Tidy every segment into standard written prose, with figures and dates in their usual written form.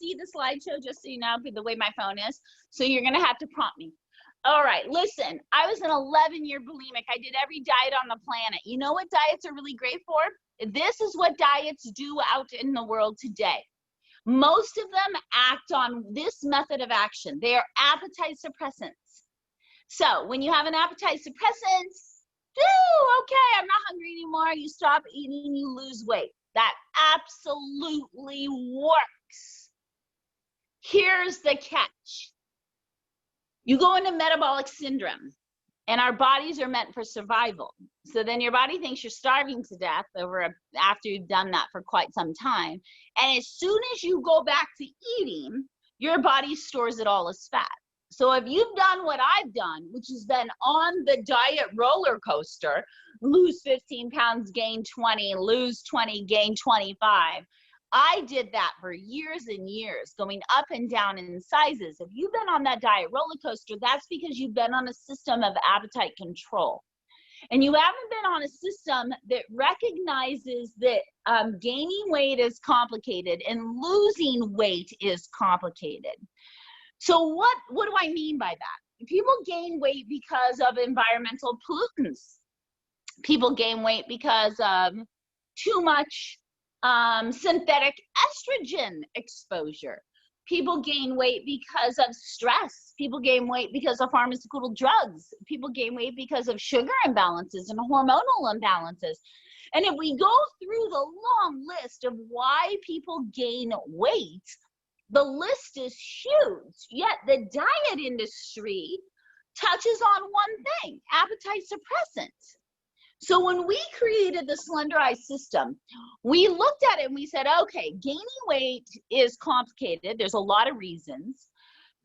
see the slideshow, just so you know, the way my phone is. So you're going to have to prompt me. All right, listen, I was an 11-year bulimic. I did every diet on the planet. You know what diets are really great for? This is what diets do out in the world today. Most of them act on this method of action. They are appetite suppressants. So when you have an appetite suppressant, okay, I'm not hungry anymore. You stop eating, you lose weight. That absolutely works. Here's the catch. You go into metabolic syndrome, and our bodies are meant for survival. So then your body thinks you're starving to death after you've done that for quite some time. And as soon as you go back to eating, your body stores it all as fat. So if you've done what I've done, which has been on the diet roller coaster, lose 15 pounds, gain 20, lose 20, gain 25. I did that for years and years, going up and down in sizes. If you've been on that diet roller coaster, that's because you've been on a system of appetite control. And you haven't been on a system that recognizes that gaining weight is complicated and losing weight is complicated. So what do I mean by that? People gain weight because of environmental pollutants. People gain weight because of too much synthetic estrogen exposure. People gain weight because of stress. People gain weight because of pharmaceutical drugs. People gain weight because of sugar imbalances and hormonal imbalances. And if we go through the long list of why people gain weight, the list is huge. Yet the diet industry touches on one thing: appetite suppressants. So when we created the Slenderiiz system, we looked at it and we said, okay, gaining weight is complicated. There's a lot of reasons.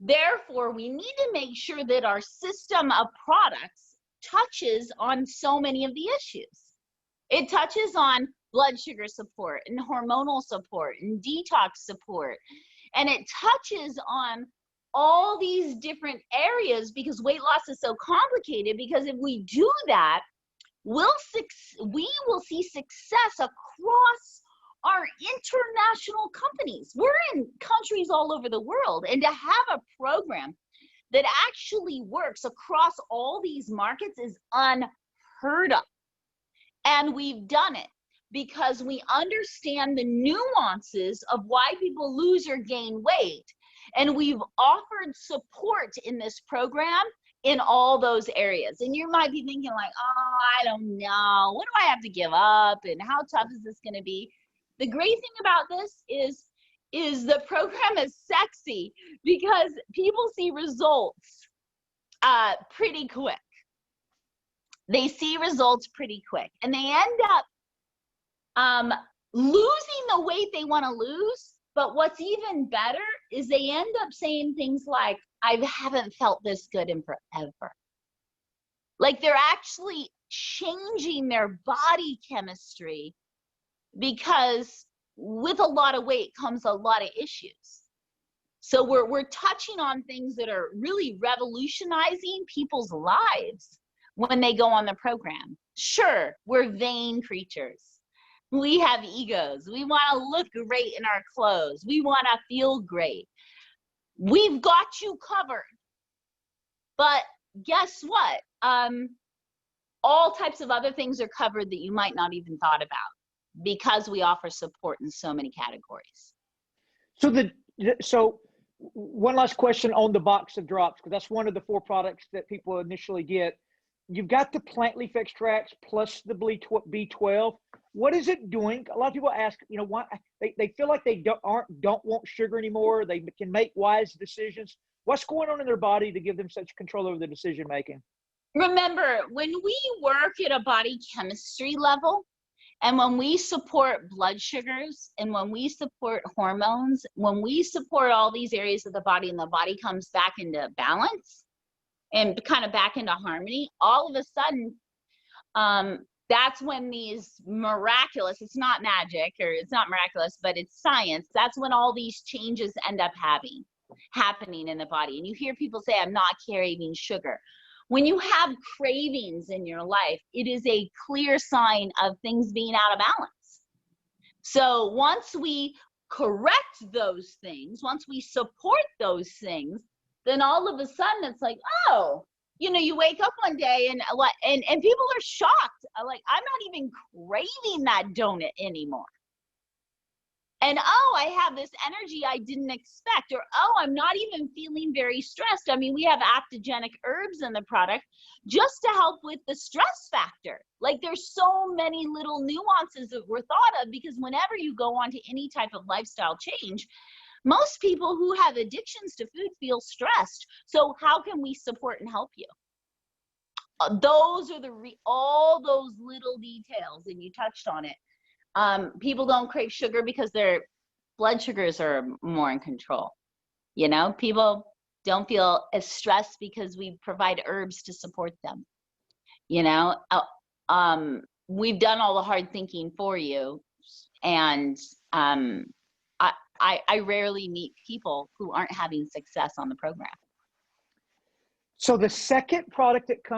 Therefore, we need to make sure that our system of products touches on so many of the issues. It touches on blood sugar support and hormonal support and detox support. And it touches on all these different areas because weight loss is so complicated, because if we do that, we will see success across our international companies. We're in countries all over the world, and to have a program that actually works across all these markets is unheard of. And we've done it because we understand the nuances of why people lose or gain weight. And we've offered support in this program in all those areas. And you might be thinking like, oh, I don't know. What do I have to give up? And how tough is this going to be? The great thing about this is the program is sexy because people see results pretty quick. They see results pretty quick, and they end up losing the weight they want to lose. But what's even better is they end up saying things like, I haven't felt this good in forever. Like they're actually changing their body chemistry, because with a lot of weight comes a lot of issues. So we're touching on things that are really revolutionizing people's lives when they go on the program. Sure, we're vain creatures. We have egos. We want to look great in our clothes. We want to feel great. We've got you covered. But guess what? All types of other things are covered that you might not even thought about, because we offer support in so many categories. So one last question on the box of drops, because that's one of the 4 products that people initially get. You've got the plant leaf extracts plus the B12. What is it doing? A lot of people ask, you know, why they feel like they don't want sugar anymore. They can make wise decisions. What's going on in their body to give them such control over the decision making? Remember, when we work at a body chemistry level, and when we support blood sugars, and when we support hormones, when we support all these areas of the body, and the body comes back into balance and kind of back into harmony, all of a sudden, that's when these miraculous, it's not magic, or it's not miraculous, but it's science. That's when all these changes end up happening in the body. And you hear people say, I'm not craving sugar. When you have cravings in your life, it is a clear sign of things being out of balance. So once we correct those things, once we support those things, then all of a sudden it's like, oh, you know, you wake up one day and people are shocked. Like, I'm not even craving that donut anymore. And oh, I have this energy I didn't expect, or oh, I'm not even feeling very stressed. I mean, we have adaptogenic herbs in the product just to help with the stress factor. Like, there's so many little nuances that were thought of, because whenever you go on to any type of lifestyle change, most people who have addictions to food feel stressed. So how can we support and help you? Those are all those little details, and you touched on it. People don't crave sugar because their blood sugars are more in control. You know, people don't feel as stressed because we provide herbs to support them. You know, we've done all the hard thinking for you, and I rarely meet people who aren't having success on the program. So the second product that comes